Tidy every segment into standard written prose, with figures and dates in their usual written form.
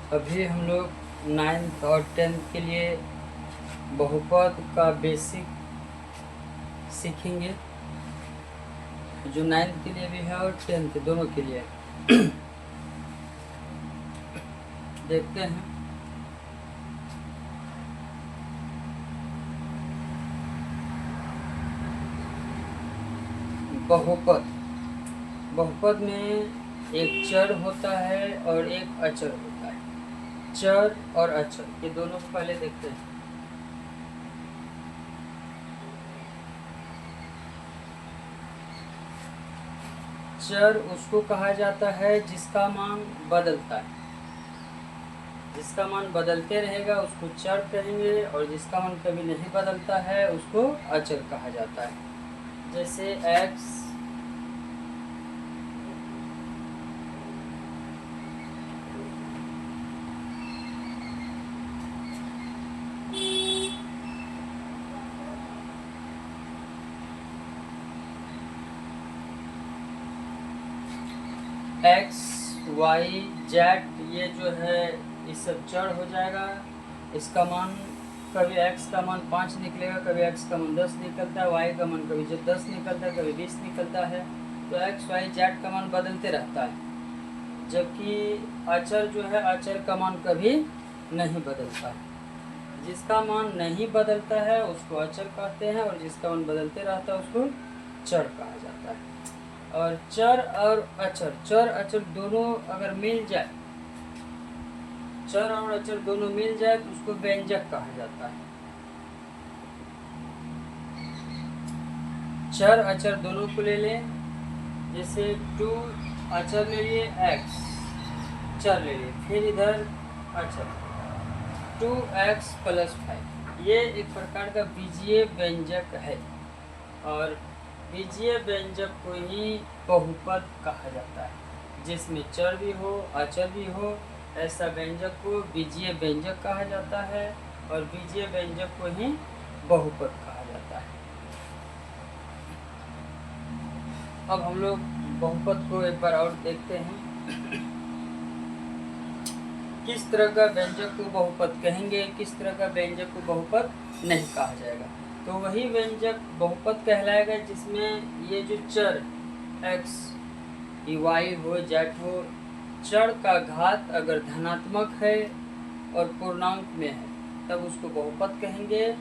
अभी हम लोग 9th और 10th के लिए बहुपद का बेसिक सीखेंगे, जो 9th के लिए भी है और 10th दोनों के लिए। देखते हैं। बहुपद बहुपद में एक चर होता है और एक अचर होता है। चर और अचर ये दोनों को पहले देखते हैं। चर उसको कहा जाता है जिसका मान बदलता है। जिसका मान बदलते रहेगा उसको चर कहेंगे, और जिसका मान कभी नहीं बदलता है उसको अचर कहा जाता है। जैसे x x y z ये जो है ये सब चर हो जाएगा। इसका मान कभी x का मान 5 निकलेगा, कभी x का मान 10 निकलता है, y का मान कभी जब 10 निकलता है, कभी 20 निकलता है। तो x y z का मान बदलते रहता है। जबकि अचर जो है अचर का मान कभी नहीं बदलता है। जिसका मान नहीं बदलता है उसको अचर कहते हैं, और जिसका मान बदलते रहता है उसको चर कहा जाता है। और चर और अचर, चर अचर दोनों अगर मिल जाए, चर और अचर दोनों मिल जाए तो उसको व्यंजक कहा जाता है। चर अचर दोनों को ले लें। जैसे 2 अचर ले लिए, x चर ले लिए, फिर इधर अचर 2x + 5। ये एक प्रकार का बीजीय व्यंजक है, और बीजीय व्यंजक को ही बहुपद कहा जाता है। जिसमें चर भी हो अचर भी हो, ऐसा व्यंजक को बीजीय व्यंजक कहा जाता है, और बीजीय व्यंजक को ही बहुपद कहा जाता है। अब हम लोग बहुपद को एक बार और देखते हैं। किस तरह का व्यंजक को बहुपद कहेंगे, किस तरह का व्यंजक को बहुपद नहीं कहा जाएगा। तो वही व्यंजक बहुपद कहलाएगा जिसमें ये जो चर x y हो z हो, चर का घात अगर धनात्मक है और पूर्णांक में है तब उसको बहुपद कहेंगे।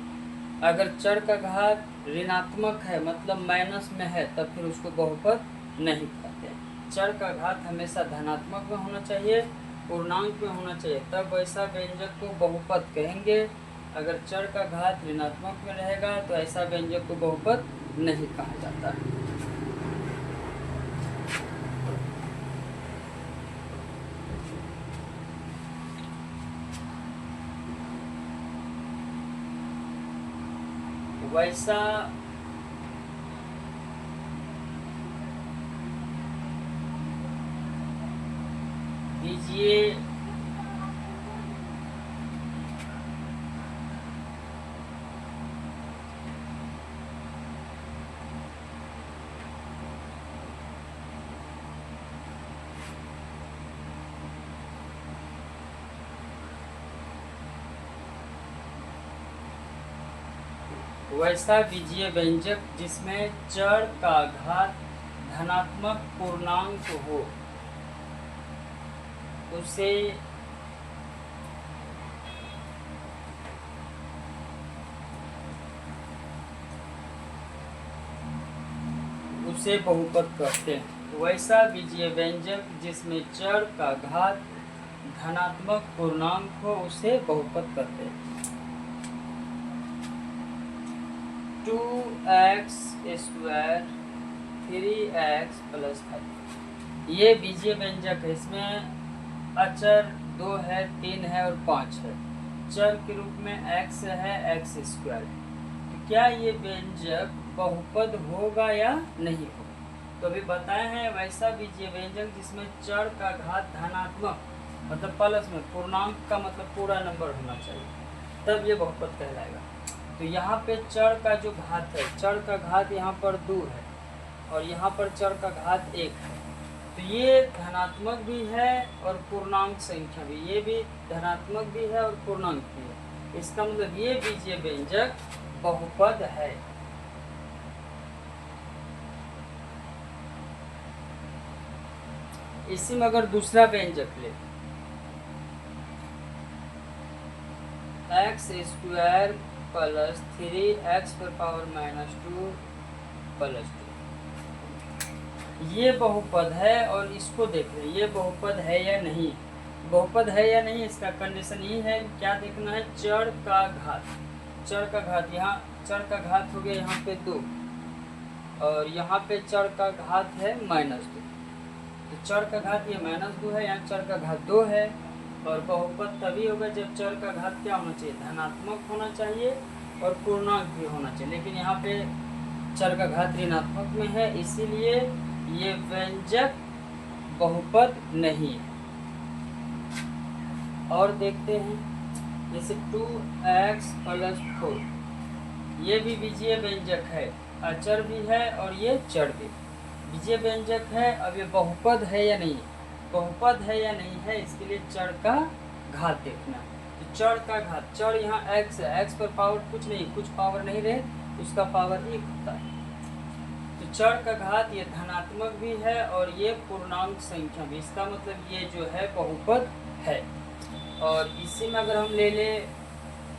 अगर चर का घात ऋणात्मक है मतलब माइनस में है तब फिर उसको बहुपद नहीं कहते। चर का घात हमेशा धनात्मक में होना चाहिए, पूर्णांक में होना चाहिए, तब वैसा व्यंजक को बहुपद कहेंगे। अगर चर का घात ऋणात्मक में रहेगा तो ऐसा व्यंजक को बहुपद नहीं कहा जाता है। वैसा बीजीय वैसा बीजीय व्यंजक जिसमें चर का घात धनात्मक पूर्णांक हो उसे बहुपद कहते हैं। वैसा बीजीय व्यंजक जिसमें चर का घात धनात्मक पूर्णांक हो उसे बहुपद कहते हैं। 2x² 3x + 5 ये बीजीय व्यंजक है। इसमें अचर 2 है, 3 है और 5 है। चर के रूप में x है, x² है। तो क्या ये व्यंजक बहुपद होगा या नहीं होगा? तो अभी बताए हैं वैसा बीजीय व्यंजक जिसमें चर का घात धनात्मक मतलब प्लस में, पूर्णांक का मतलब पूरा नंबर होना चाहिए, तब ये बहुपद कहलाएगा। तो यहाँ पे चर का जो घात है, चर का घात यहाँ पर 2 है और यहाँ पर चर का घात 1 है। तो ये धनात्मक भी है और पूर्णांक संख्या भी, ये भी धनात्मक भी है और पूर्णांक भी है। इसका मतलब ये बीजीय व्यंजक बहुपद है। इसी में अगर दूसरा व्यंजक ले, एक्स स्क्वायर प्लस 3x पर पावर -2 प्लस 2, ये बहुपद है। और इसको देख रहे हैं ये बहुपद है या नहीं। बहुपद है या नहीं इसका कंडीशन ये है, क्या देखना है, चर का घात। चर का घात, यहाँ चर का घात हो गया यहाँ पे 2 और यहाँ पे चर का घात है -2। तो चर का घात ये -2 है, यहाँ चर का घात 2 है। और बहुपद तभी होगा जब चर का घात क्या होना चाहिए, धनात्मक होना चाहिए और पूर्णांक भी होना चाहिए। लेकिन यहाँ पे चर का घात ऋणात्मक में है, इसीलिए ये व्यंजक बहुपद नहीं है। और देखते हैं जैसे 2x प्लस 4, ये भी बीजीय व्यंजक है, अचर भी है और ये चर भी बीजीय व्यंजक है। अब ये बहुपद है या नहीं, बहुपद है या नहीं है, इसके लिए चर का घात देखना है। तो चर का घात, चर यहाँ x है, x पर पावर कुछ नहीं, कुछ पावर नहीं रहे, उसका पावर 1 होता है। तो चर का घात ये धनात्मक भी है और ये पूर्णांक संख्या भी, इसका मतलब ये जो है बहुपद है। और इसी में अगर हम ले ले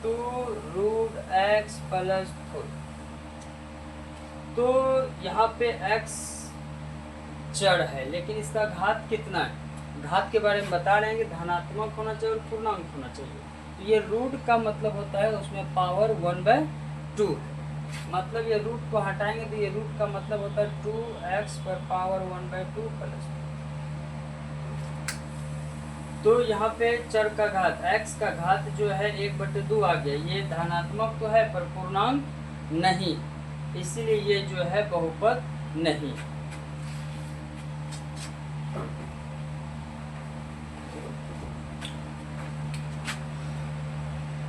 2√x प्लस 4, तो यहाँ पे x चर है लेकिन इसका घात कितना है, घात के बारे में बता रहे हैं कि धनात्मक होना चाहिए और पूर्णांक होना चाहिए। तो ये रूट का मतलब होता है उसमें पावर 1/2 है। मतलब ये रूट को हटाएंगे तो ये रूट का मतलब होता है 2x पर पावर 1/2 प्लस। तो यहाँ पे चर का घात x का घात जो है 1/2 आ गया, ये धनात्मक तो है पर पूर्णांक नहीं, इसीलिए ये जो है बहुपद नहीं।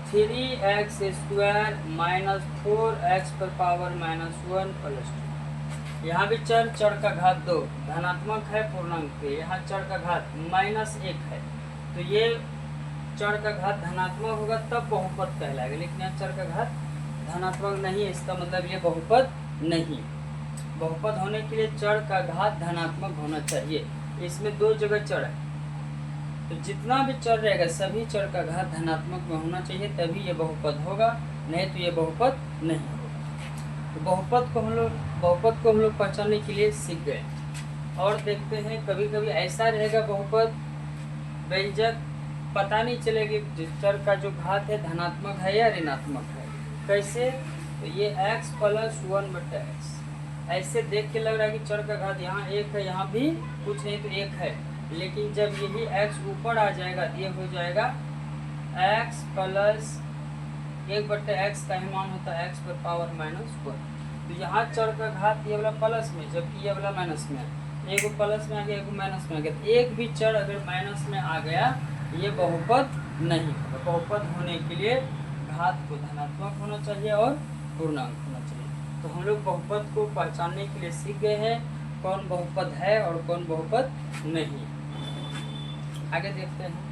3x स्क्वायर माइनस 4x पर पावर -1 प्लस 2, यहाँ भी चर, चर का घात 2 धनात्मक है पूर्णांक पे, यहाँ चर का घात -1 है। तो ये चर का घात धनात्मक होगा तब बहुपद कहलाएगा, लेकिन यहाँ चर का घात धनात्मक नहीं है, इसका मतलब ये बहुपद नहीं। बहुपद होने के लिए चर का घात धनात्मक होना चाहिए। इसमें 2 जगह चर है, तो जितना भी चर रहेगा सभी चर का घात धनात्मक में होना चाहिए, तभी ये बहुपद होगा, नहीं तो ये बहुपद नहीं होगा। तो बहुपद को हम लोग पहचानने के लिए सीख गए। और देखते हैं कभी कभी ऐसा रहेगा बहुपद व्यंजक पता नहीं चलेगी चर का जो घात है धनात्मक है या ऋणात्मक है। कैसे, तो ये x प्लस 1/x, ऐसे देख के लग रहा है कि चर का घात यहाँ 1 है, यहाँ भी कुछ नहीं तो 1 है, लेकिन जब यही x ऊपर आ जाएगा ये हो जाएगा x प्लस 1/x का ही मान होता है x पर पावर -1। तो यहाँ चर का घात ये वाला प्लस में, जबकि ये वाला माइनस में है। एक प्लस में आ गया, एक माइनस में आ गया। एक भी चर अगर माइनस में आ गया ये बहुपद नहीं होगा। बहुपद होने के लिए घात को धनात्मक होना चाहिए और पूर्णांक होना चाहिए। तो हम लोग बहुपद को पहचानने के लिए सीख गए हैं कौन बहुपद है और कौन बहुपद नहीं। आगे देखते हैं।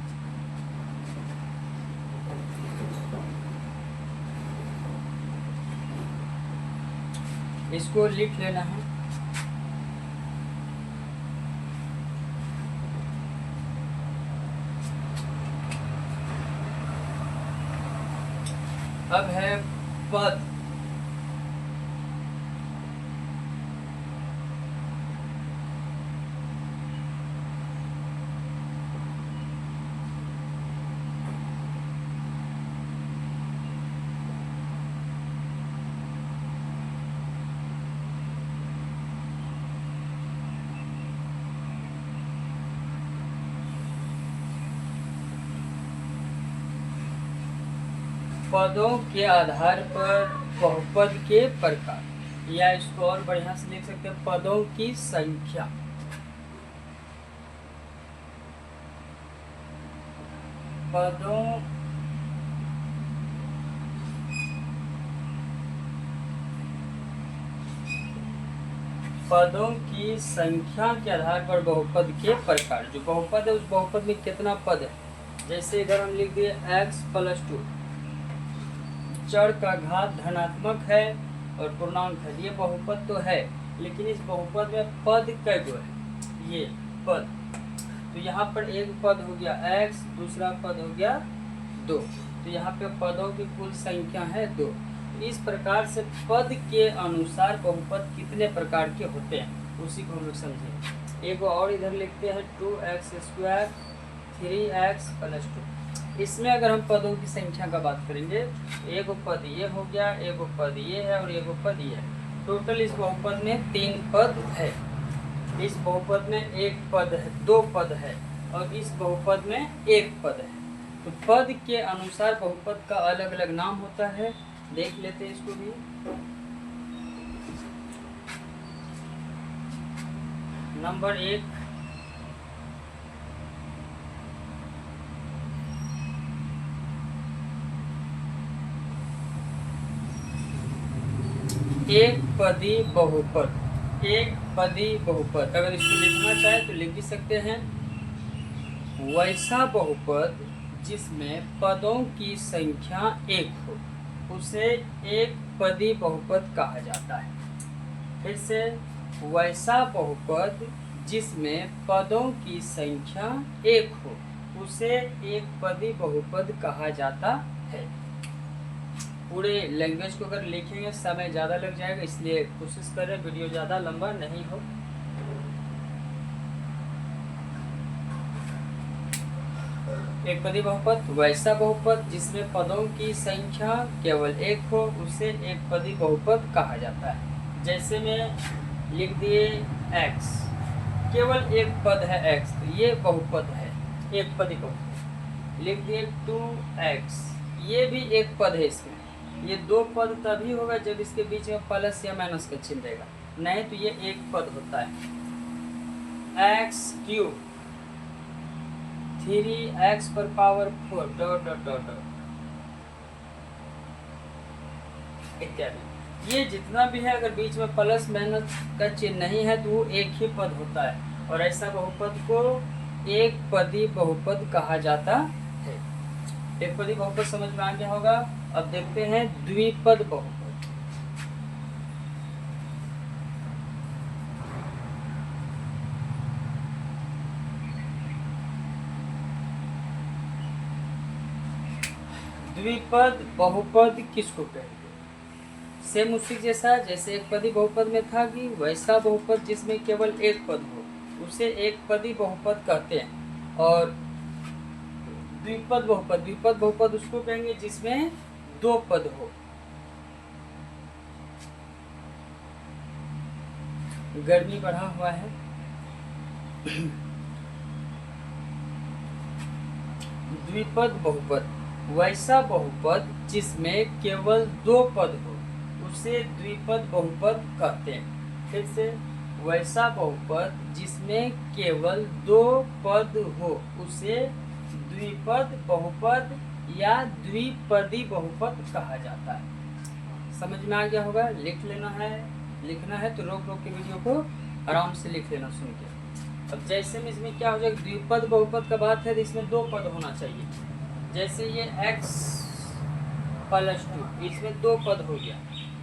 इसको लिख लेना है। अब है पद। पदों के आधार पर बहुपद के प्रकार, या इसको और बढ़िया से लिख सकते हैं पदों की संख्या। पदों पदों की संख्या के आधार पर बहुपद के प्रकार। जो बहुपद है उस बहुपद में कितना पद है। जैसे इधर हम लिख दिए x+2, चर का घात धनात्मक है और पूर्णांक है। ये बहुपद तो है, लेकिन इस बहुपद में पद कै गो है, ये पद। तो यहाँ पर एक पद हो गया x, दूसरा पद हो गया 2। तो यहाँ पे पदों की कुल संख्या है 2। इस प्रकार से पद के अनुसार बहुपद कितने प्रकार के होते हैं उसी को हम लोग समझेंगे। एक और इधर लिखते हैं 2x² 3x+2। इसमें अगर हम पदों की संख्या का बात करेंगे, एक पद ये हो गया, एक पद ये है और एक पद ये है। टोटल इस बहुपद में 3 पद है। इस बहुपद में एक पद है, 2 पद है और इस बहुपद में 1 पद है। तो पद के अनुसार बहुपद का अलग अलग नाम होता है। देख लेते हैं इसको भी। नंबर 1, एक पदी बहुपद। एक पदी बहुपद अगर इसको लिखना चाहे तो लिख भी सकते हैं। वैसा बहुपद जिसमें पदों की संख्या 1 हो उसे एक पदी बहुपद कहा जाता है। फिर से, वैसा बहुपद जिसमें पदों की संख्या 1 हो उसे एक पदी बहुपद कहा जाता है। पूरे लैंग्वेज को अगर लिखेंगे समय ज़्यादा लग जाएगा, इसलिए कोशिश करें वीडियो ज़्यादा लंबा नहीं हो। एक पदी बहुपद, वैसा बहुपद जिसमें पदों की संख्या केवल 1 हो उसे एक पदी बहुपद कहा जाता है। जैसे में लिख दिए x, केवल एक पद है x, तो ये बहुपद है, एक पदी बहुपद। लिख दिए 2x, ये भी एक पद है। इसमें ये 2 पद तभी होगा जब इसके बीच में प्लस या माइनस का चिन्ह रहेगा, नहीं तो ये एक पद होता है। x³ 3x⁴ dot dot dot इत्यादि। ये जितना भी है, अगर बीच में प्लस माइनस का चिन्ह नहीं है तो वो एक ही पद होता है और ऐसा बहुपद को एक पदी बहुपद कहा जाता है। एक पदी बहुपद समझ में आ गया होगा। अब देखते हैं द्विपद बहुपद। द्विपद बहुपद किसको कहेंगे? सेम उसी जैसा, जैसे एक पदी बहुपद में था कि वैसा बहुपद जिसमें केवल एक पद हो उसे एक पदी बहुपद कहते हैं। और द्विपद बहुपद, द्विपद बहुपद उसको कहेंगे जिसमें 2 पद हो। गर्मी बढ़ा हुआ है। द्विपद बहुपद, वैसा बहुपद जिसमें केवल 2 पद हो उसे द्विपद बहुपद कहते हैं। फिर से, वैसा बहुपद जिसमें केवल 2 पद हो उसे द्विपद बहुपद या द्विपदी बहुपद कहा जाता है। समझ में आ गया होगा। लिख लेना है, लिखना है तो रोक रोक के वीडियो को आराम से लिख लेना सुन के। अब जैसे में इसमें क्या हो जाएगा, द्विपद बहुपद का बात है तो इसमें 2 पद होना चाहिए। जैसे ये x+2, इसमें 2 पद हो गया।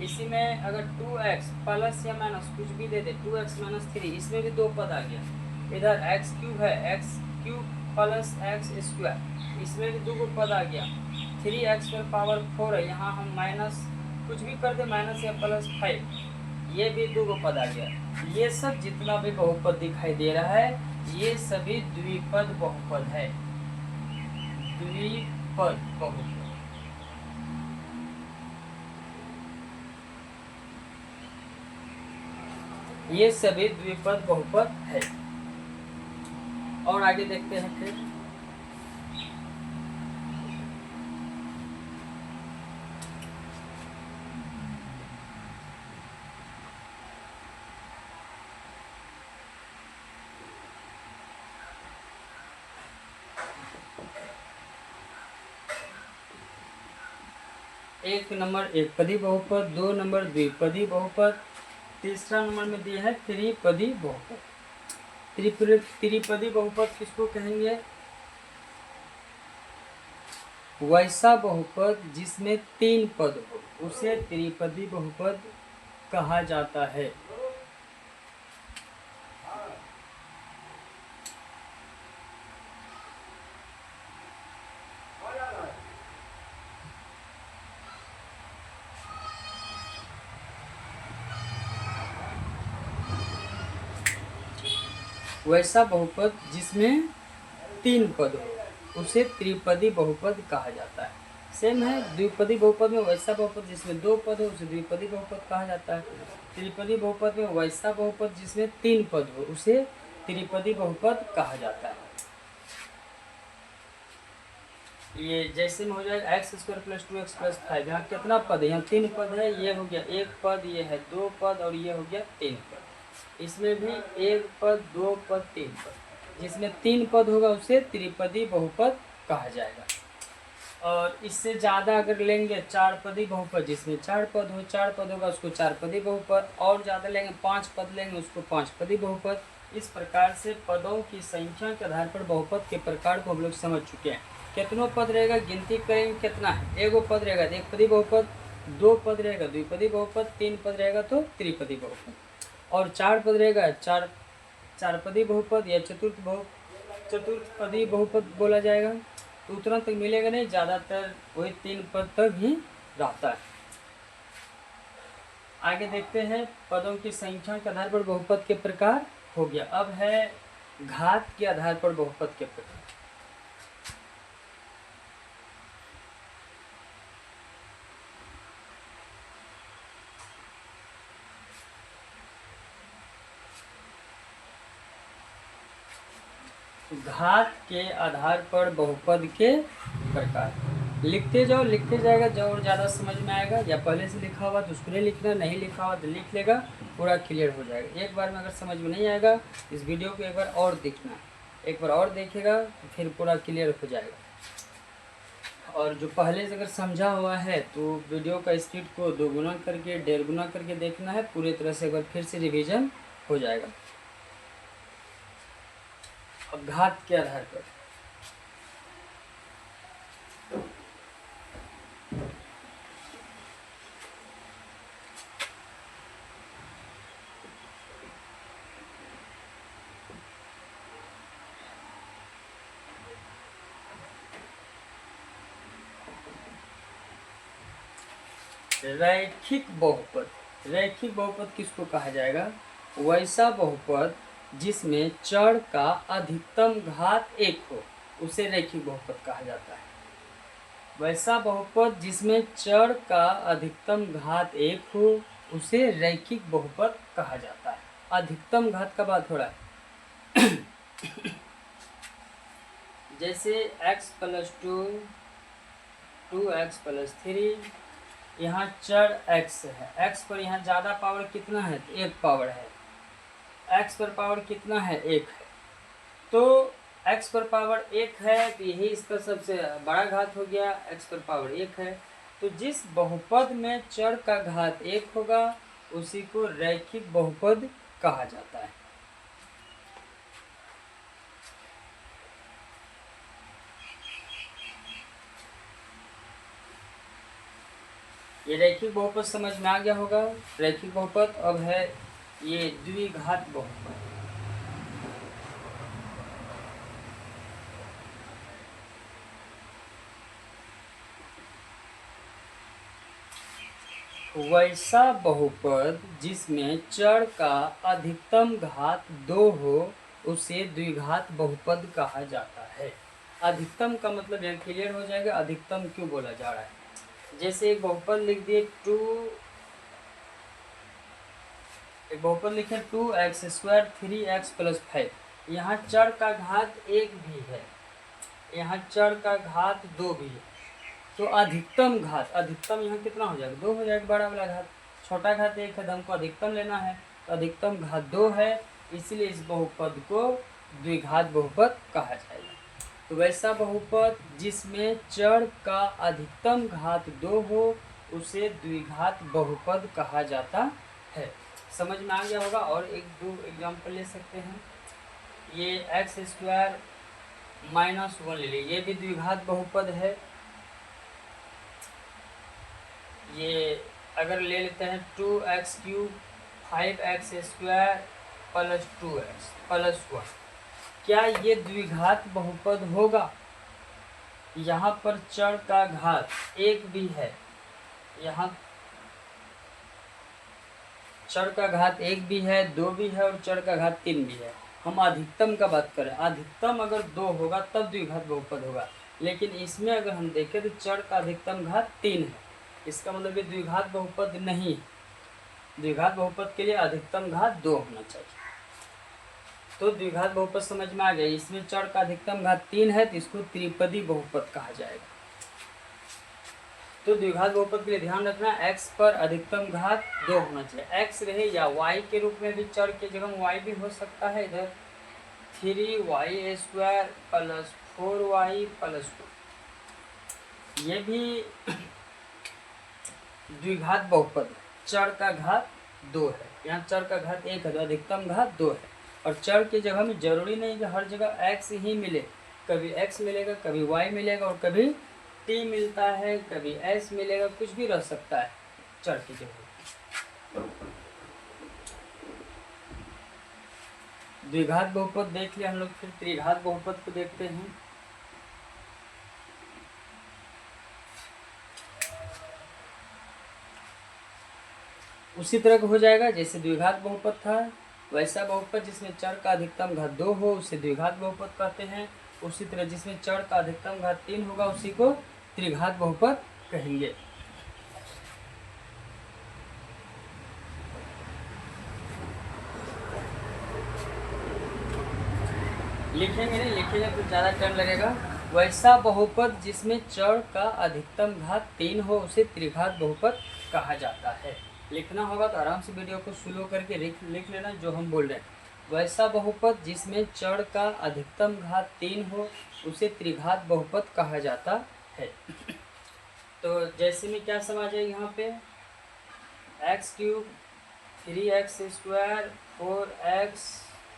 इसी में अगर 2x प्लस या माइनस कुछ भी दे दे, 2x-3, इसमें भी 2 पद आ गया। इधर x³ है, x³ प्लस x², इसमें भी 2 पद आ गया। 3x⁴ है, यहाँ हम माइनस कुछ भी कर दे, माइनस या प्लस 5, ये भी 2 पद आ गया। ये सब जितना भी बहुपद दिखाई दे रहा है ये सभी द्विपद बहुपद है। द्विपद बहुपद, ये सभी द्विपद बहुपद है। और आगे देखते हैं फिर। एक नंबर एक पदी बहुपद, 2 नंबर द्विपदी बहुपद, तीसरा नंबर में दिया है त्रिपदी बहुपद। त्रिपदी बहुपद किसको कहेंगे? वैसा बहुपद जिसमें 3 पद हो उसे त्रिपदी बहुपद कहा जाता है। वैसा बहुपद जिसमें 3 पद हो उसे त्रिपदी बहुपद कहा जाता है। सेम है द्विपदी बहुपद में वैसा बहुपद जिसमें 2 पद हो उसे द्विपदी बहुपद कहा जाता है। त्रिपदी बहुपद में वैसा बहुपद जिसमें 3 पद हो उसे त्रिपदी बहुपद कहा जाता है। ये जैसे में हो जाएगा x² + 2x + 5। यहाँ कितना पद है? यहाँ 3 पद है। ये हो गया 1 पद, ये है 2 पद और ये हो गया 3 पद। इसमें भी 1 पद, 2 पद, 3 पद। जिसमें 3 पद होगा उसे त्रिपदी बहुपद कहा जाएगा। और इससे ज़्यादा अगर लेंगे 4 पदी बहुपद, जिसमें 4 पद हो, 4 पद होगा उसको 4 पदी बहुपद। और ज़्यादा लेंगे 5 पद लेंगे उसको 5 पदी बहुपद। इस प्रकार से पदों की संख्या के आधार पर बहुपद के प्रकार को हम लोग समझ चुके हैं। कितनों पद रहेगा गिनती करेंगे कितना है। 1 पद रहेगा तो 1 पदी बहुपद, 2 पद रहेगा द्विपदी बहुपद, 3 पद रहेगा तो त्रिपदी बहुपद, और 4 पद रहेगा 4 पदी बहुपद या चतुर्थ पदी बहुपद बोला जाएगा। तो उतना तक मिलेगा नहीं, ज़्यादातर वही 3 पद तक ही रहता है। आगे देखते हैं पदों की संख्या के आधार पर बहुपद के प्रकार हो गया। अब है घात के आधार पर बहुपद के प्रकार। घात के आधार पर बहुपद के प्रकार लिखते जाओ, लिखते जाएगा जो और ज़्यादा समझ में आएगा। या पहले से लिखा हुआ तो उसको नहीं लिखना, नहीं लिखा हुआ तो लिख लेगा, पूरा क्लियर हो जाएगा। एक बार में अगर समझ में नहीं आएगा इस वीडियो को एक बार और देखना, एक बार और देखेगा तो फिर पूरा क्लियर हो जाएगा। और जो पहले से अगर समझा हुआ है तो वीडियो का स्पीड को 2 गुना करके 1.5 गुना करके देखना है, पूरी तरह से एक बार फिर से रिविज़न हो जाएगा। अब घात के आधार पर रैखिक बहुपद। रैखिक बहुपद किसको कहा जाएगा? वैसा बहुपद जिसमें चर का अधिकतम घात 1 हो उसे रैखिक बहुपद कहा जाता है। वैसा बहुपद जिसमें चर का अधिकतम घात 1 हो उसे रैखिक बहुपद कहा जाता है। अधिकतम घात का बात हो रहा है। जैसे x + 2, 2x + 3, यहाँ चर x है। x पर यहाँ ज़्यादा पावर कितना है? 1 पावर है। x पर पावर कितना है? 1 है। तो x पर पावर 1 है तो यही इसका सबसे बड़ा घात हो गया। x पर पावर 1 है तो जिस बहुपद में चर का घात 1 होगा उसी को रैखिक बहुपद कहा जाता है। ये रैखिक बहुपद समझ में आ गया होगा। रैखिक बहुपद अब है ये द्विघात बहुपद। वैसा बहुपद जिसमें चर का अधिकतम घात 2 हो उसे द्विघात बहुपद कहा जाता है। अधिकतम का मतलब यहाँ क्लियर हो जाएगा अधिकतम क्यों बोला जा रहा है। जैसे एक बहुपद लिख दिए एक बहुपद लिखे 2x² 3x + 5। यहाँ चर का घात 1 भी है, यहाँ चर का घात 2 भी है। तो अधिकतम यहाँ कितना हो जाएगा? 2 हो जाएगा। बड़ा वाला घात, छोटा घात 1 है तो हमको अधिकतम लेना है तो अधिकतम घात 2 है, इसलिए इस बहुपद को द्विघात बहुपद कहा जाएगा। तो वैसा बहुपद जिसमें चर का अधिकतम घात 2 हो उसे द्विघात बहुपद कहा जाता है। समझ में आ गया होगा। और एक दो एग्जाम्पल ले सकते हैं। ये एक्स स्क्वायर माइनस 1 ले लीजिए, ये भी द्विघात बहुपद है। ये अगर ले लेते हैं 2x³ 5x² plus 2x plus 1, क्या ये द्विघात बहुपद होगा? यहाँ पर चर का घात एक भी है, यहाँ चर का घात एक भी है, दो भी है और चर का घात 3 भी है। हम अधिकतम का बात करें, अधिकतम अगर 2 होगा तब द्विघात बहुपद होगा, लेकिन इसमें अगर हम देखें तो चर का अधिकतम घात 3 है। इसका मतलब ये द्विघात बहुपद नहीं है। द्विघात बहुपद के लिए अधिकतम घात 2 होना चाहिए। तो द्विघात बहुपद समझ में आ गया। इसमें चर का अधिकतम घात 3 है तो इसको त्रिपदी बहुपद कहा जाएगा। तो द्विघात बहुपद के लिए ध्यान रखना, x पर अधिकतम घात 2 होना चाहिए। x रहे या y के रूप में भी, चर के जगह y भी हो सकता है। इधर 3y² प्लस 4y प्लस 2, ये भी द्विघात बहुपद है। चर का घात 2 है, यहाँ चर का घात 1 है तो अधिकतम घात 2 है। और चर की जगह में जरूरी नहीं कि हर जगह x ही मिले, कभी x मिलेगा, कभी y मिलेगा और कभी t मिलता है, कभी s मिलेगा, कुछ भी रह सकता है चर की जगह। द्विघात बहुपद देख लिया हम लोग, फिर त्रिघात बहुपद को देखते हैं। उसी तरह का हो जाएगा जैसे द्विघात बहुपद था, वैसा बहुपद जिसमें चर का अधिकतम घात 2 हो उसे द्विघात बहुपद कहते हैं। उसी तरह जिसमें चर का अधिकतम घात 3 होगा उसी को त्रिघात बहुपद कहेंगे। लिखेंगे नहीं, लिखेंगे तो ज़्यादा टाइम लगेगा। वैसा बहुपद जिसमें चर का अधिकतम घात 3 हो उसे त्रिघात बहुपद कहा जाता है। लिखना होगा तो आराम से वीडियो को स्लो करके लिख लेना जो हम बोल रहे हैं। वैसा बहुपद जिसमें चर का अधिकतम घात 3 हो उसे त्रिघात बहुपद कहा जाता है। तो जैसे में क्या समझ है यहाँ पे, x³ 3x² 4x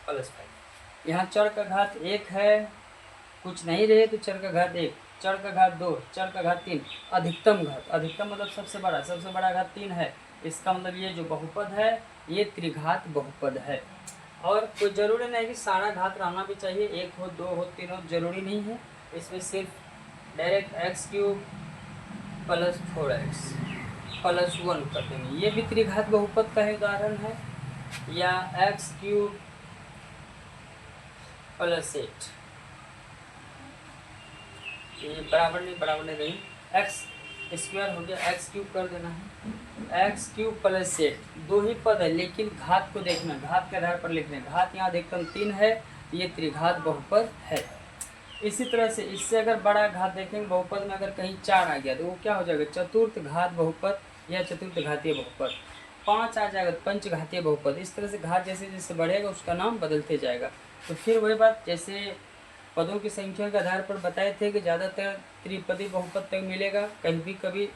प्लस 5, यहाँ चर का घात 1 है, कुछ नहीं रहे तो चर का घात 1, चर का घात 2, चर का घात 3, अधिकतम घात, अधिकतम मतलब सबसे बड़ा घात 3 है। इसका मतलब ये जो बहुपद है ये त्रिघात बहुपद है। और कोई ज़रूरी नहीं कि सारा घात रहना भी चाहिए, 1 हो 2 हो 3 हो, ज़रूरी नहीं है। इसमें सिर्फ direct x³ plus 4x plus 1 कर देंगे, ये भी त्रिघात बहुपद का उदाहरण है। या x³ प्लस 8, ये बराबर नहीं रही, x² हो गया, x³ कर देना है, x³ प्लस 8, 2 ही पद है लेकिन घात को देखना, घात के आधार पर लिखना। घात यहाँ अधिकतम 3 है, ये त्रिघात बहुपद है। इसी तरह से इससे अगर बड़ा घात देखेंगे बहुपद में, अगर कहीं 4 आ गया तो वो क्या हो जाएगा, चतुर्थ घात बहुपद या चतुर्थ घातीय बहुपद। 5 आ जाएगा पंचघातीय बहुपद। इस तरह से घात जैसे जैसे बढ़ेगा उसका नाम बदलते जाएगा। तो फिर वही बात, जैसे पदों की संख्या के आधार पर बताए थे कि ज़्यादातर त्रिपदी बहुपद तक मिलेगा, कभी कभी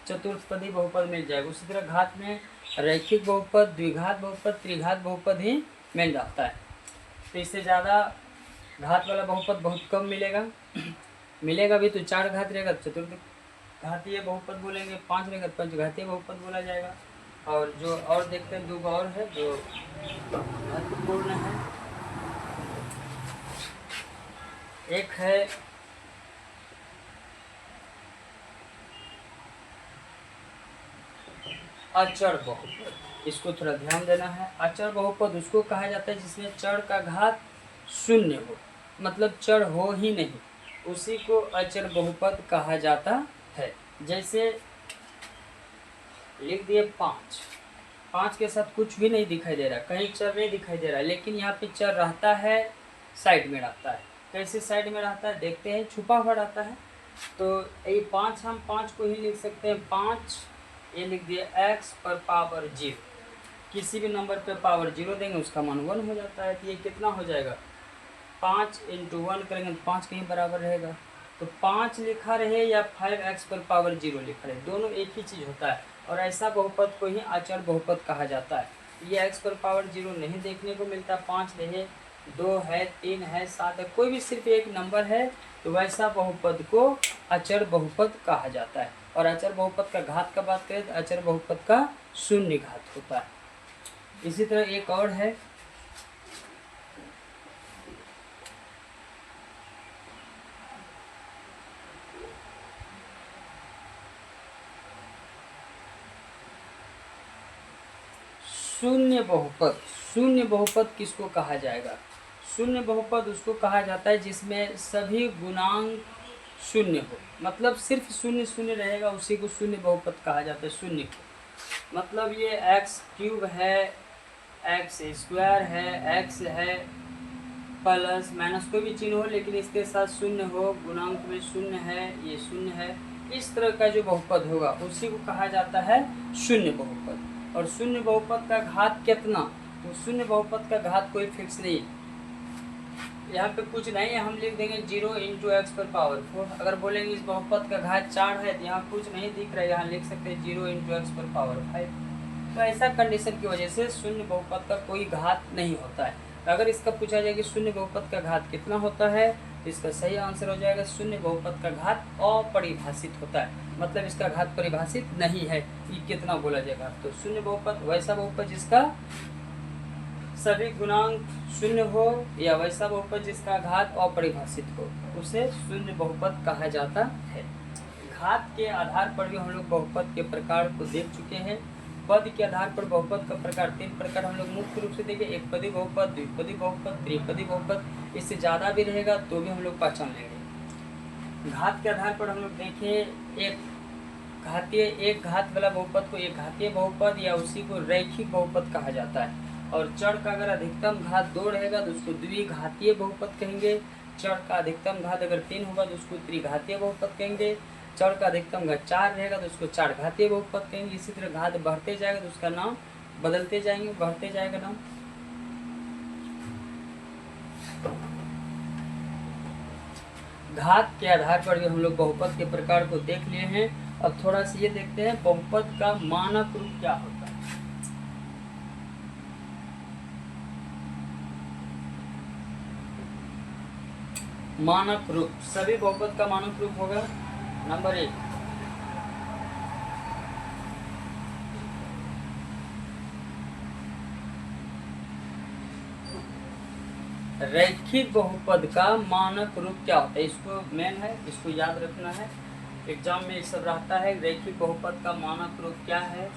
चतुर्थपदी बहुपद मिल जाएगा। उसी तरह घात में रैखिक बहुपद, द्विघात बहुपद, त्रिघात बहुपद ही मिल जाता है। तो इससे ज़्यादा घात वाला बहुपद बहुत कम मिलेगा। मिलेगा भी तो 4 घात रहेगा चतुर्थ घातीय बहुपद बोलेंगे, 5 रहेगा पंचघातीय बहुपद बोला जाएगा। और जो और देखते हैं 2 और है जो महत्वपूर्ण है। एक है अचर बहुपद, इसको थोड़ा ध्यान देना है। अचर बहुपद उसको कहा जाता है जिसमें चर का घात 0 हो, मतलब चर हो ही नहीं, उसी को अचर बहुपद कहा जाता है। जैसे लिख दिए 5, 5 के साथ कुछ भी नहीं दिखाई दे रहा, कहीं चर नहीं दिखाई दे रहा, लेकिन यहाँ पे चर रहता है, साइड में रहता है। कैसे साइड में रहता है देखते हैं, छुपा हुआ रहता है। तो ये 5, हम 5 को ही लिख सकते हैं 5, ये लिख दिया x पर पावर 0, किसी भी नंबर पे पावर 0 देंगे उसका मान 1 हो जाता है। तो ये कितना हो जाएगा, 5 × 1 करेंगे तो 5 कहीं बराबर रहेगा। तो 5 लिखा रहे या 5x पर पावर 0 लिखा रहे, दोनों एक ही चीज़ होता है। और ऐसा बहुपद को ही अचर बहुपद कहा जाता है। ये x पर पावर 0 नहीं देखने को मिलता, 5 रहे, 2 है, 3 है, 7 है, कोई भी सिर्फ एक नंबर है तो वैसा बहुपद को अचर बहुपद कहा जाता है। और अचर बहुपद का घात का बात करें तो अचर बहुपद का शून्य घात होता है। इसी तरह एक और है, शून्य बहुपद। शून्य बहुपद किसको कहा जाएगा? शून्य बहुपद उसको कहा जाता है जिसमें सभी गुणांक शून्य हो, मतलब सिर्फ शून्य शून्य रहेगा, उसी को शून्य बहुपद कहा जाता है। शून्य को मतलब ये एक्स क्यूब है, एक्स स्क्वायर है, एक्स है, प्लस माइनस कोई भी चिन्ह हो लेकिन इसके साथ शून्य हो, गुणांक में शून्य है, ये शून्य है, इस तरह का जो बहुपद होगा उसी को कहा जाता है शून्य बहुपद। और शून्य बहुपद का घात कितना? तो शून्य बहुपद का घात कोई फिक्स नहीं, यहाँ पे कुछ नहीं है, हम लिख देंगे 0 × x पर पावर 4। अगर बोलेंगे इस बहुपद का घात 4 है तो यहाँ कुछ नहीं दिख रहा है, यहाँ लिख सकते हैं 0 × x पर पावर 5। तो ऐसा कंडीशन की वजह से शून्य बहुपद का कोई घात नहीं होता है। तो अगर इसका पूछा जाए कि शून्य बहुपद का घात कितना होता है तो इसका सही आंसर हो जाएगा शून्य बहुपद का घात अपरिभाषित होता है, मतलब इसका घात परिभाषित नहीं है कि कितना बोला जाएगा। तो शून्य बहुपद वैसा बहुपद जिसका सभी गुणांक शून्य हो, या वैसा बहुपद जिसका घात अपरिभाषित हो, उसे शून्य बहुपद कहा जाता है। घात के आधार पर भी हम लोग बहुपद के प्रकार को देख चुके हैं। पद के आधार पर बहुपद का प्रकार 3 प्रकार हम लोग मुख्य रूप से देखें, एक पदी बहुपद, द्विपदी बहुपद, त्रिपदी बहुपद। इससे ज़्यादा भी रहेगा तो भी हम लोग पहचान लेंगे। घात के आधार पर हम लोग देखें, एक घात वाला बहुपद को एक घातीय बहुपद या उसी को रैखिक बहुपद कहा जाता है। और चर का अगर अधिकतम घात 2 रहेगा तो उसको द्विघातीय बहुपद कहेंगे। चर का अधिकतम घात अगर 3 होगा तो उसको त्रिघातीय बहुपद कहेंगे। चर का अधिकतम घात 4 रहेगा तो उसको चार घातीय बहुपद कहेंगे। इसी तरह घात बढ़ते जाएगा तो उसका नाम बदलते जाएंगे, बढ़ते जाएगा नाम। घात के आधार पर भी हम लोग बहुपद के प्रकार को देख लिए हैं। अब थोड़ा सा ये देखते हैं बहुपद का मानक रूप क्या होता है। मानक रूप, सभी बहुपद का मानक रूप होगा नंबर 1 रैखिक बहुपद का मानक रूप क्या होता है। इसको मेन है, इसको याद रखना है, एग्जाम में सब रहता है। रैखिक बहुपद का मानक रूप क्या है?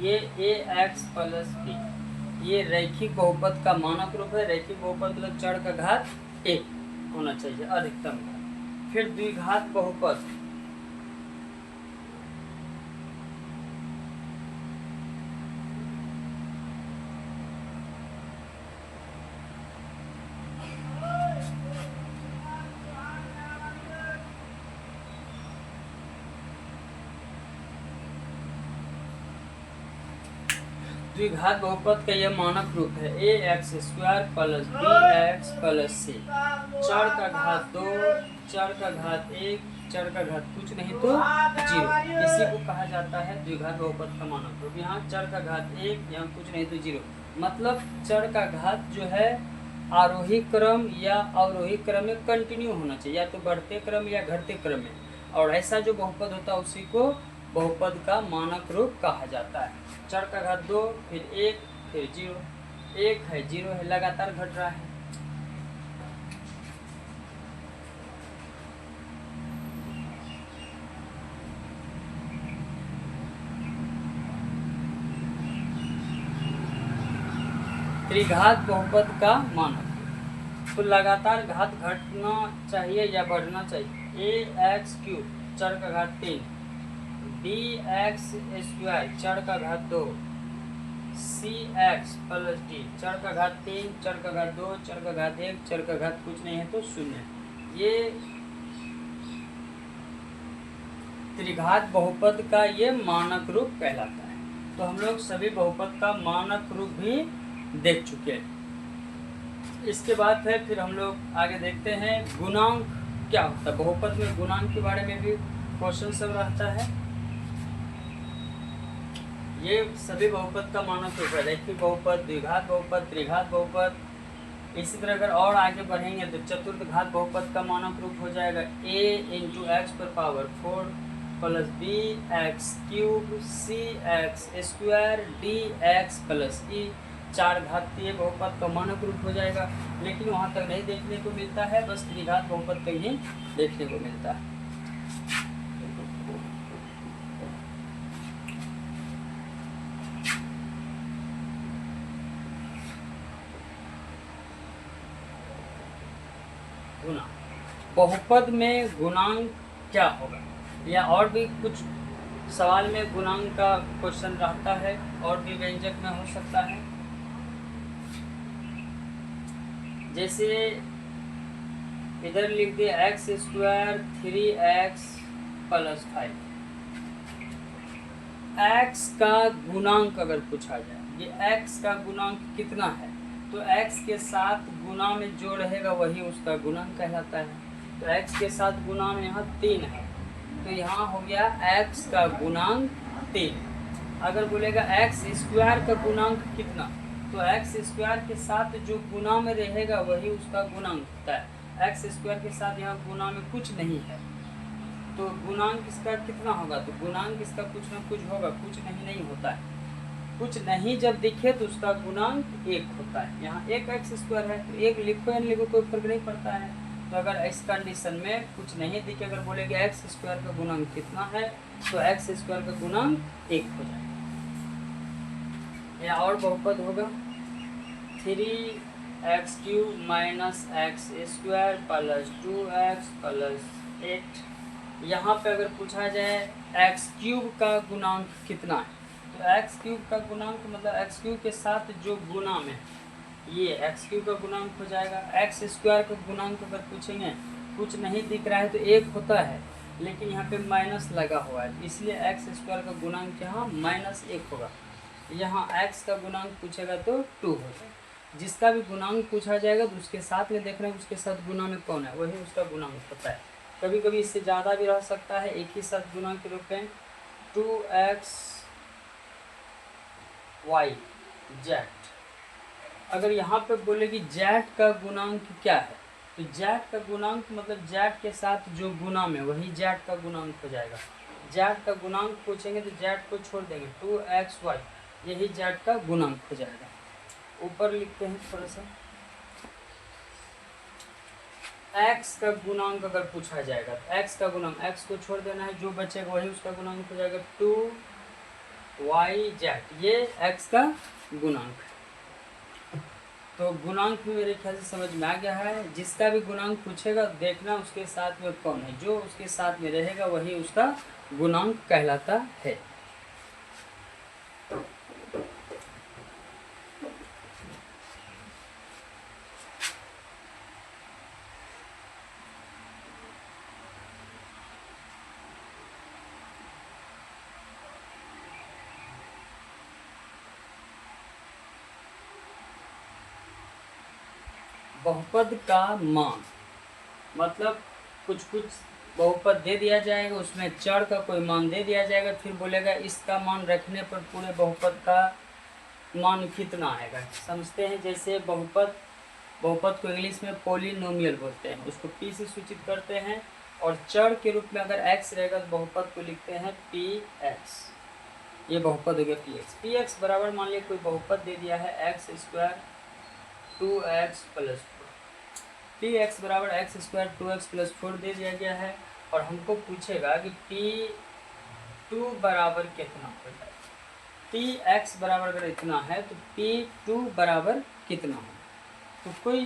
ये ax + b, ये रैखिक बहुपद का मानक रूप है। रैखिक बहुपद मतलब चर का घात 1 होना चाहिए अधिकतम। फिर द्विघात बहुपद, द्विघात बहुपद का यह मानक रूप है ax² + bx + c। चर का घात 2, चर का घात 1, चर का घात कुछ नहीं तो 0, इसी को कहा जाता है द्विघात बहुपद का मानक रूप। यहाँ चर का घात 1, यहाँ कुछ नहीं तो 0, मतलब चर का घात जो है आरोही क्रम या अवरोही क्रम में कंटिन्यू होना चाहिए, या तो बढ़ते क्रम या घटते क्रम में। और ऐसा जो बहुपद होता है उसी को बहुपद का मानक रूप कहा जाता है। चर का घात 2, फिर 1, फिर 0, 1 है, 0 है, लगातार घट रहा है। त्रिघात बहुपद का मानक, तो लगातार घात घटना चाहिए या बढ़ना चाहिए। ax³ चर का घात 3, bx² चर का घात 2, cx + d चर का घात 3, चर का घात 2, चर का घात 1, चर का घात कुछ नहीं है तो 0। ये त्रिघात बहुपद का ये मानक रूप कहलाता है। तो हम लोग सभी बहुपद का मानक रूप भी देख चुके हैं। इसके बाद है फिर हम लोग आगे देखते हैं गुणांक क्या होता है। बहुपद में गुणांक के बारे में भी क्वेश्चन सब रहता है। ये सभी बहुपद का मानक रूप है, रैखिक बहुपद, द्विघात बहुपद, त्रिघात बहुपद। इसी तरह अगर और आगे बढ़ेंगे तो चतुर्थ घात बहुपद का मानक रूप हो जाएगा a इंटू एक्स पर power 4 plus b x cube c x square d x plus e. चार घातीय बहुपद का मानक रूप हो जाएगा। लेकिन वहाँ तक नहीं देखने को मिलता है, बस त्रिघात बहुपद तक ही देखने को मिलता है। गुना बहुपद में गुणांक क्या होगा, या और भी कुछ सवाल में गुणांक का क्वेश्चन रहता है, और भी व्यंजक में हो सकता है। जैसे इधर लिख दिया x square 3x plus 5। X का गुणांक अगर पूछा जाए, ये एक्स का गुणांक कितना है, तो x के साथ गुना में जो रहेगा वही उसका गुणांक कहलाता है। तो x के साथ गुना में यहाँ 3 है, तो यहाँ हो गया x का गुणांक 3। अगर बोलेगा एक्स स्क्वायर का गुणांक कितना, तो एक्स स्क्वायर के साथ जो गुना में रहेगा वही उसका गुणांक होता है। एक्स स्क्वायर के साथ यहाँ गुना में कुछ नहीं है, तो गुणांक इसका कितना होगा, तो गुणांक इसका कुछ ना कुछ होगा, कुछ नहीं होता है। कुछ नहीं जब दिखे तो उसका गुणांक 1 होता है। यहाँ एक एक्स स्क्वायर है तो 1 लिखो या लिखो कोई फर्क नहीं पड़ता है। तो अगर इस कंडीशन में कुछ नहीं दिखे, अगर बोलेगा एक्स स्क्वायर का गुणांक कितना है, तो एक्स स्क्वायर का गुणांक 1 हो जाएगा। या और बहुपद होगा 3x³ minus x square plus 2x plus 8। यहाँ पे अगर पूछा जाए x³ का गुणांक कितना है, तो x³ का गुणांक मतलब x³ के साथ जो गुना में, ये x³ का गुणांक हो जाएगा। एक्स स्क्वायर का गुणांक अगर पूछेंगे, कुछ नहीं दिख रहा है तो 1 होता है, लेकिन यहाँ पे माइनस लगा हुआ है, इसलिए एक्स स्क्वायर का गुणांक यहाँ -1 होगा। यहाँ x का गुणांक पूछेगा तो 2 होगा। जिसका भी गुणांक पूछा जाएगा तो उसके साथ में देख रहे हैं उसके साथ गुना में कौन है, वही उसका गुणांक होता है। कभी कभी इससे ज़्यादा भी रह सकता है, एक ही साथ गुना के रूप में 2xy z। अगर यहाँ पे बोले कि z का गुणांक क्या है, तो z का गुणांक मतलब z के साथ जो गुना में वही z का गुणांक हो जाएगा। z का गुणांक पूछेंगे तो z को छोड़ देंगे, 2xy यही z का गुणांक हो जाएगा। ऊपर लिखते हैं थोड़ा सा, x का गुणांक अगर पूछा जाएगा तो x का गुणांक, x को छोड़ देना है, जो बचेगा वही उसका गुणांक हो जाएगा 2yz, ये x का गुणांक। तो गुणांक भी मेरे ख्याल से समझ में आ गया है। जिसका भी गुणांक पूछेगा देखना उसके साथ में कौन है, जो उसके साथ में रहेगा वही उसका गुणांक कहलाता है। बहुपद का मान मतलब कुछ बहुपद दे दिया जाएगा, उसमें चर का कोई मान दे दिया जाएगा, फिर बोलेगा इसका मान रखने पर पूरे बहुपद का मान कितना आएगा। समझते हैं, जैसे बहुपद को इंग्लिश में पॉलिनोमियल बोलते हैं, उसको p से सूचित करते हैं, और चर के रूप में अगर x रहेगा तो बहुपद को लिखते हैं px। ये बहुपद हो गया px बराबर, मान लिया कोई बहुपद दे दिया है x² 2x प्लस 4, px बराबर x² 2x प्लस 4 दे दिया गया है, और हमको पूछेगा कि p2 बराबर कितना हो जाए। px बराबर अगर इतना है तो p2 बराबर कितना हो, तो कोई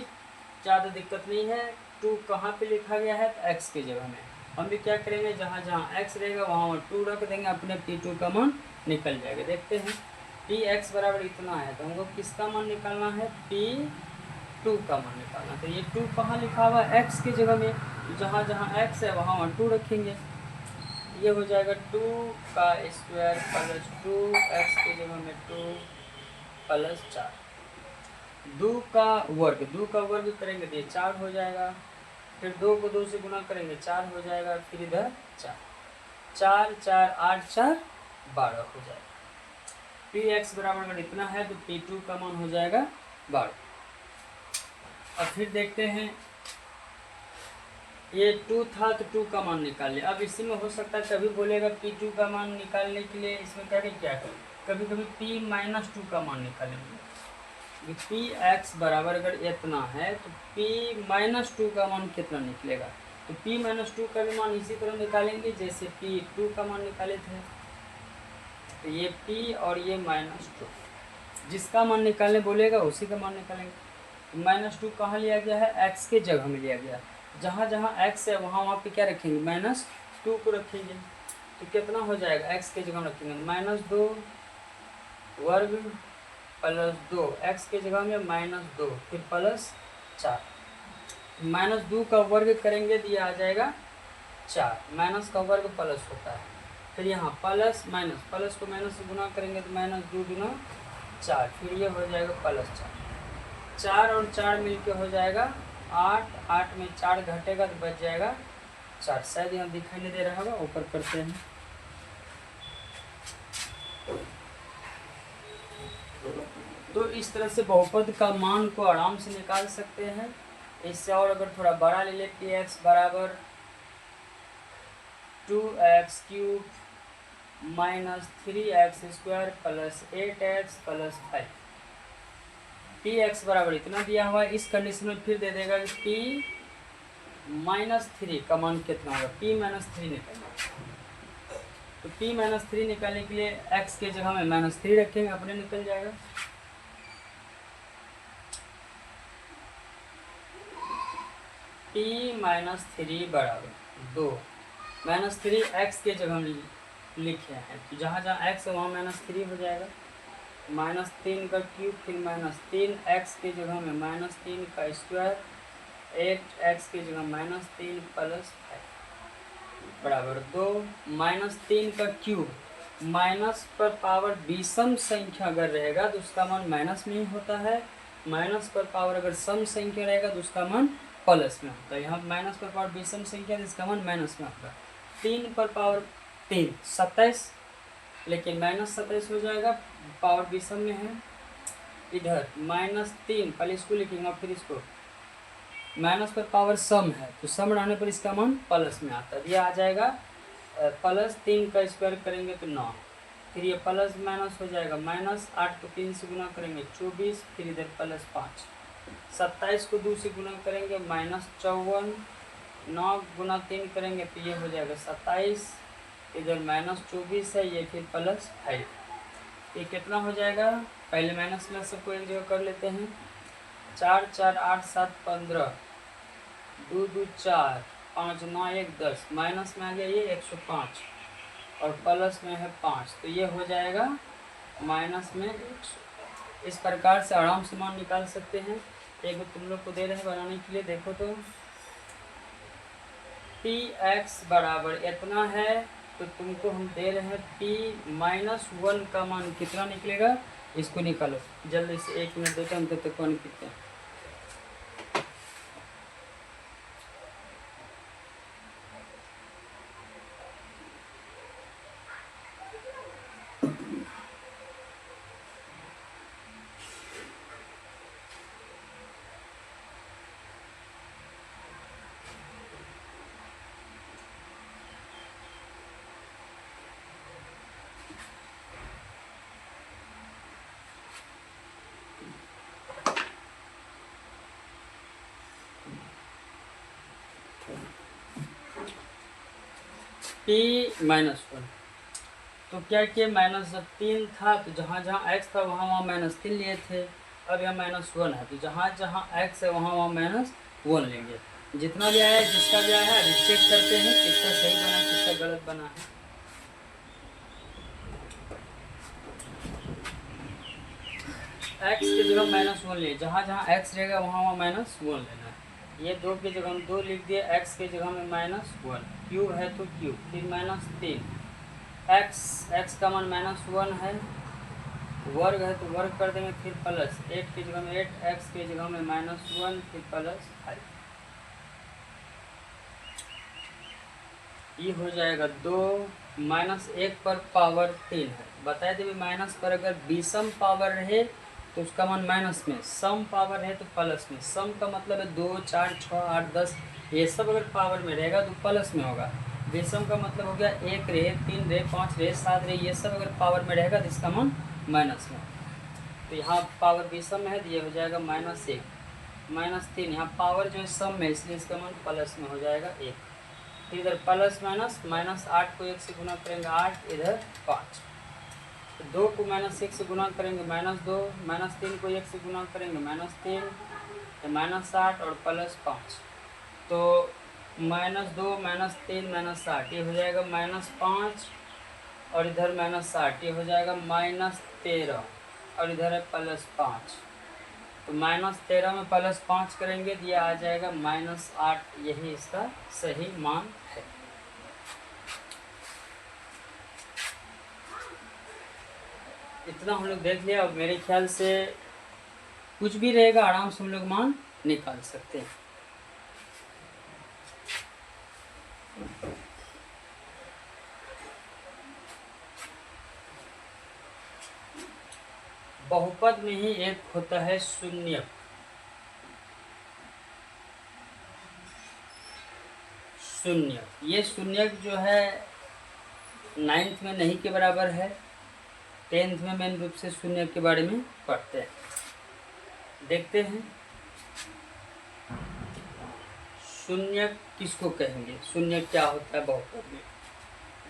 ज़्यादा दिक्कत नहीं है। 2 कहाँ पे लिखा गया है, तो x की जगह में। हम भी क्या करेंगे, जहाँ जहाँ x रहेगा वहाँ 2 रख देंगे, अपने p2 का मान निकल जाएगा। देखते हैं px बराबर इतना है, तो हमको किसका मान निकालना है, p2 का मान निकालना है। तो ये 2 कहाँ लिखा हुआ है, x की जगह में, जहाँ जहाँ x है वहाँ 2 रखेंगे। ये हो जाएगा 2 का स्क्वायर प्लस 2x की जगह में 2 प्लस 4, 2 का वर्ग करेंगे तो ये 4 हो जाएगा, फिर 2 को 2 से गुना करेंगे 4 हो जाएगा, फिर इधर 4 4 4 8 4 12 हो जाएगा। पी एक्स बराबर अगर इतना है तो पी टू का मान हो जाएगा 12। अब फिर देखते हैं, ये 2 था तो 2 का मान निकाल लिया। अब इसी में हो सकता है कभी बोलेगा P2 का मान निकालने के लिए इसमें क्या करें, कभी कभी P माइनस 2 का मान निकालेंगे। पी एक्स बराबर अगर इतना है तो P माइनस 2 का मान कितना निकलेगा, तो P माइनस 2 का भी मान इसी तरह निकालेंगे जैसे P2 का मान निकाले थे। तो ये P और ये माइनस 2, जिसका मान निकालने बोलेगा उसी का मान निकालेंगे। माइनस 2 कहाँ लिया गया है, x के जगह में लिया गया। जहाँ जहाँ x है वहाँ पे क्या रखेंगे, -2 को रखेंगे। तो कितना हो जाएगा, x के जगह में रखेंगे -2 वर्ग प्लस 2, x के जगह में -2 फिर प्लस 4। -2 का वर्ग करेंगे तो ये आ जाएगा 4, माइनस का वर्ग प्लस होता है। फिर यहाँ प्लस माइनस, प्लस को माइनस से गुना करेंगे तो -2 गुना 4, फिर ये हो जाएगा प्लस 4 और 4 मिलके हो जाएगा 8, 8 में 4 घटेगा तो बच जाएगा 4। शायद यहाँ दिखाई नहीं दे रहा होगा, ऊपर करते हैं। तो इस तरह से बहुपद का मान को आराम से निकाल सकते हैं। इससे और अगर थोड़ा बड़ा ले लेते हैं, x बराबर 2x³ minus 3x² plus 8x plus 5। P x बराबर इतना दिया हुआ है। इस कंडीशन में फिर दे देगा कि पी माइनस 3 का मान कितना होगा, पी माइनस 3 निकालना। तो पी माइनस 3 निकालने के लिए एक्स के जगह में -3 रखेंगे, अपने निकल जाएगा। पी माइनस 3 बराबर 2, -3 एक्स के जगह में लिखे हैं, तो जहाँ जहाँ एक्स है वहाँ -3 हो जाएगा। -3 का क्यूब फिर -3 एक्स के जगह में -3 का स्क्वायर, 8 एक्स के जगह -3 प्लस 5 बराबर 2। -3 का क्यूब, माइनस पर पावर विषम संख्या अगर रहेगा तो उसका मान माइनस में ही होता है। माइनस पर पावर अगर सम संख्या रहेगा तो उसका मान प्लस में होता है। यहाँ माइनस पर पावर विषम संख्या तो इसका मान माइनस में होता है। 3 पर पावर 3 27, लेकिन -27 हो जाएगा, पावर विषम में है। इधर -3 पहले इसको लिखेंगे फिर इसको, माइनस पर पावर सम है तो सम रहने पर इसका मान प्लस में आता है। ये आ जाएगा +3 का स्क्वायर करेंगे तो 9, फिर ये प्लस माइनस हो जाएगा -8 को 3 से गुना करेंगे 24, फिर इधर +5, 27 को 2 से गुना करेंगे -54, 9 गुना 3 करेंगे तो ये हो जाएगा 27, इधर -24 है, ये फिर +5। ये कितना हो जाएगा, पहले माइनस में सबको एक जगह कर लेते हैं। 4 4 8 7 15, 2 2 4, 5 9 1 10, माइनस में आ गया ये 105 और प्लस में है 5, तो ये हो जाएगा माइनस में 100। इस प्रकार से आराम से मान निकाल सकते हैं। एक तुम लोग को दे रहे हैं बनाने के लिए, देखो तो पी एक्स बराबर इतना है तो तुमको हम दे रहे हैं P-1 का मान कितना निकलेगा, इसको निकालो जल्दी से। 1 मिनट देते हम तब तक पानी पीते हैं। P-1 तो क्या किया, -3 था तो जहाँ जहाँ x था वहाँ वहाँ -3 लिए थे। अब यहाँ -1 है तो जहाँ जहाँ x है वहाँ वहाँ -1 लेंगे। जितना भी आया जिसका भी आया है अभी चेक करते हैं किसका सही बना किसका गलत बना है। x की जगह -1 लिए, जहाँ जहाँ x रहेगा वहाँ वहाँ -1 लेना है। ये 2 की जगह हम 2 लिख दिए, x की जगह में -1, क्यूब है तो क्यूब, फिर -3 x का मान -1 है, वर्ग है तो वर्ग कर देंगे, फिर प्लस 8 की जगह में 8, x की जगह में -1 फिर +5। ये हो जाएगा 2 -1 पर पावर 3 है। बताए थे माइनस पर अगर विषम पावर रहे तो उसका मान माइनस में, सम पावर है तो प्लस में। सम का मतलब है 2, 4, 6, 8, 10 ये सब अगर पावर में रहेगा तो प्लस में होगा। विषम का मतलब हो गया 1 रहे, 3 रहे, 5 रहे, 7 रहे, ये सब अगर पावर में रहेगा तो इसका मान माइनस में। तो यहाँ पावर विषम है तो ये हो जाएगा -1, -3। यहाँ पावर जो है सम में, इसलिए इसका मान प्लस में हो जाएगा 1। तो इधर प्लस माइनस, -8 को 1 से गुना करेंगे 8, इधर 5। तो 2 को -1 से गुना करेंगे -2, -3 को 1 से गुना करेंगे -3, तो -8 और +5। तो -2, -3, -8 ये हो जाएगा -5, और इधर -8 ये हो जाएगा -13, और इधर है +5। तो -13 में +5 करेंगे तो ये आ जाएगा -8। यही इसका सही मान है। इतना हम लोग देख लिया। और मेरे ख्याल से कुछ भी रहेगा आराम से हम लोग मान निकाल सकते हैं। बहुपद में ही एक होता है शून्यक। शून्यक, ये शून्यक जो है 9th में नहीं के बराबर है। 10th में मेन रूप से शून्यक के बारे में पढ़ते हैं। देखते हैं शून्यक किसको कहेंगे, शून्यक क्या होता है बहुपद में।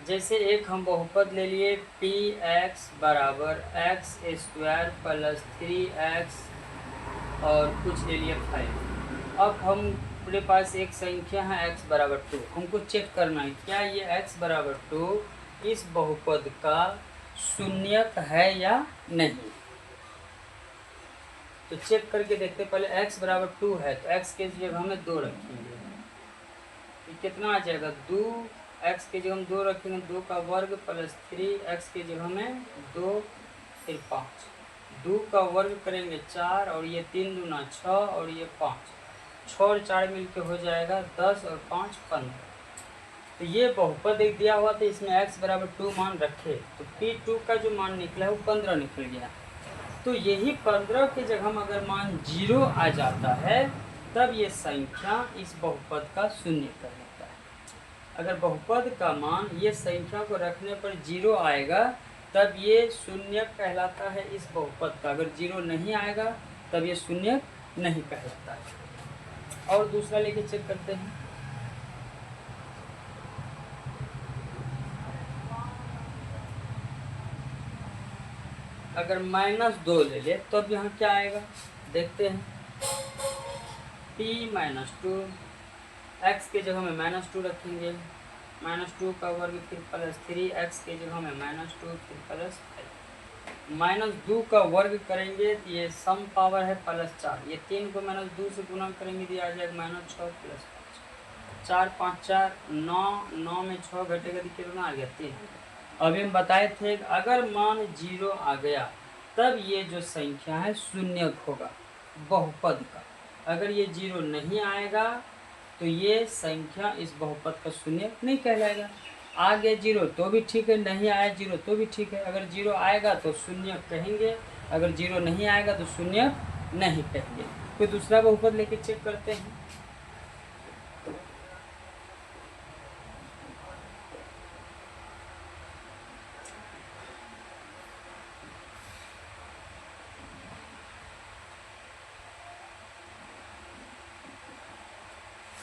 जैसे एक हम बहुपद ले लिए px बराबर x² + 3x और कुछ ले लिए 5। अब हमारे पास एक संख्या है x बराबर 2। हमको चेक करना है क्या ये x बराबर 2 इस बहुपद का शून्यक है या नहीं। तो चेक करके देखते। पहले x बराबर 2 है तो x के जगह हमें 2 रखेंगे। कितना आ जाएगा 2, x के जगह हम 2 रखेंगे, 2 का वर्ग + 3x के जगह में 2, फिर 5। 2 का वर्ग करेंगे 4, और ये 3 दूना 6, और ये 5। 6 और 4 मिलके हो जाएगा 10, और 5 15। तो ये बहुपद एक दिया हुआ था, इसमें x बराबर 2 मान रखे तो P2 का जो मान निकला है वो 15 निकल गया। तो यही 15 के जगह हम अगर मान 0 आ जाता है तब ये संख्या इस बहुपद का शून्य कहलाता है। अगर बहुपद का मान ये संख्या को रखने पर 0 आएगा तब ये शून्य कहलाता है इस बहुपद का। अगर 0 नहीं आएगा तब ये शून्य नहीं कहलाता है। और दूसरा लेके चेक करते हैं। अगर -2 ले ले तो अब यहाँ क्या आएगा देखते हैं। p -2, x के जगह में -2 रखेंगे, -2 का वर्ग फिर +3, x के जगह में -2 फिर +5। -2 का वर्ग करेंगे तो ये सम पावर है +4। ये 3 को -2 से गुना करेंगे तो आ जाएगा -6 + 5। 4 5 4 9, 9 में 6 घटेगा तो कितना आ गया 3। अभी हम बताए थे अगर मान 0 आ गया तब ये जो संख्या है शून्यक होगा बहुपद का। अगर ये 0 नहीं आएगा तो ये संख्या इस बहुपद का शून्यक नहीं कहलाएगा। आ गया 0 तो भी ठीक है, नहीं आया 0 तो भी ठीक है। अगर 0 आएगा तो शून्यक कहेंगे, अगर 0 नहीं आएगा तो शून्यक नहीं कहेंगे। कोई दूसरा बहुपद लेके चेक करते हैं।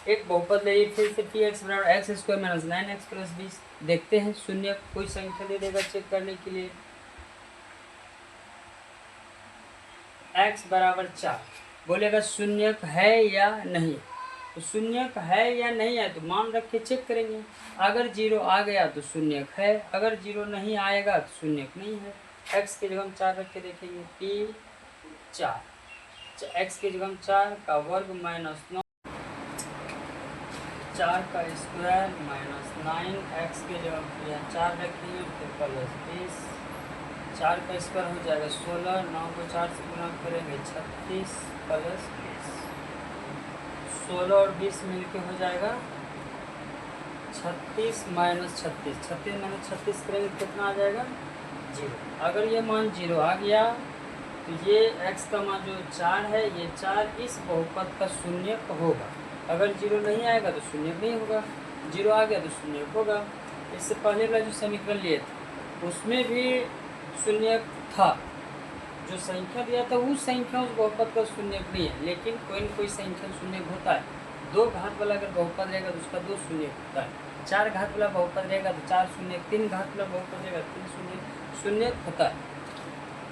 एक बहुपद ले फिर से px बराबर x² - 9x + 20। देखते हैं शून्य कोई संख्या दे देगा चेक करने के लिए। x बराबर 4 बोलेगा शून्यक है या नहीं। तो शून्यक है या नहीं है तो मान रख के चेक करेंगे। अगर 0 आ गया तो शून्यक है, अगर 0 नहीं आएगा तो शून्यक नहीं है। x के जगह हम 4 रख के देखेंगे p 4, x के जगह हम 4 का वर्ग -9, 4 का स्क्वायर -9, x के जगह यहाँ 4 रखेंगे फिर +20। 4 का स्क्वायर हो जाएगा 16, 9 को 4 से गुना करेंगे 36 + 20। 16 और 20 मिलके हो जाएगा 36 माइनस 36, 36 माइनस 36 करेंगे तो कितना आ जाएगा 0। अगर ये मान 0 आ गया तो ये x का मान जो 4 है, ये 4 इस बहुपद का शून्यक होगा। अगर 0 नहीं आएगा तो शून्यक नहीं होगा, 0 आ गया तो शून्यक होगा। इससे पहले वाला जो समीकरण लिए थे उसमें भी शून्यक था, जो संख्या दिया था उस संख्या उस बहुपद का शून्यक नहीं है, लेकिन कोई न कोई संख्या शून्यक होता है। 2 घात वाला अगर बहुपद रहेगा तो उसका 2 शून्यक होता है, 4 घात वाला बहुपद रहेगा तो 4 शून्यक, 3 घात वाला बहुपद रहेगा 3 शून्यक होता है।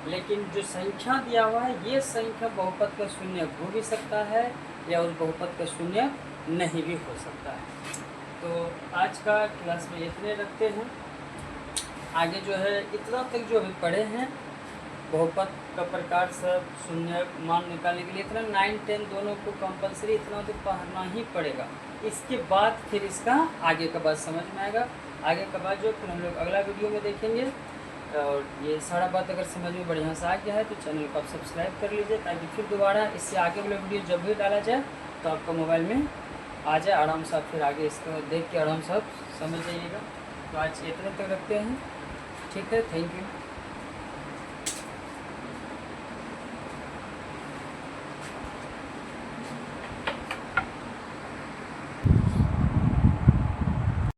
लेकिन जो संख्या दिया हुआ है ये संख्या बहुपद का शून्यक हो भी सकता है या उस बहुपद का शून्यक नहीं भी हो सकता है। तो आज का क्लास में इतने रखते हैं। आगे जो है इतना तक जो अभी पढ़े हैं बहुपद का प्रकार सब शून्य मान निकालने के लिए, इतना 9, 10 दोनों को कंपलसरी इतना तो पढ़ना ही पड़ेगा। इसके बाद फिर इसका आगे का बात समझ में आएगा। आगे का बात जो फिर हम लोग अगला वीडियो में देखेंगे। और ये सारा बात अगर समझ में बढ़िया से आ गया है तो चैनल को आप सब्सक्राइब कर लीजिए, ताकि फिर दोबारा इससे आगे वाला वीडियो जब भी डाला जाए तो आपका मोबाइल में आ जाए आराम से। आप फिर आगे इसको देख के आराम से आप समझ जाइएगा। तो आज इतने तक रखते हैं। ठीक है, थैंक यू।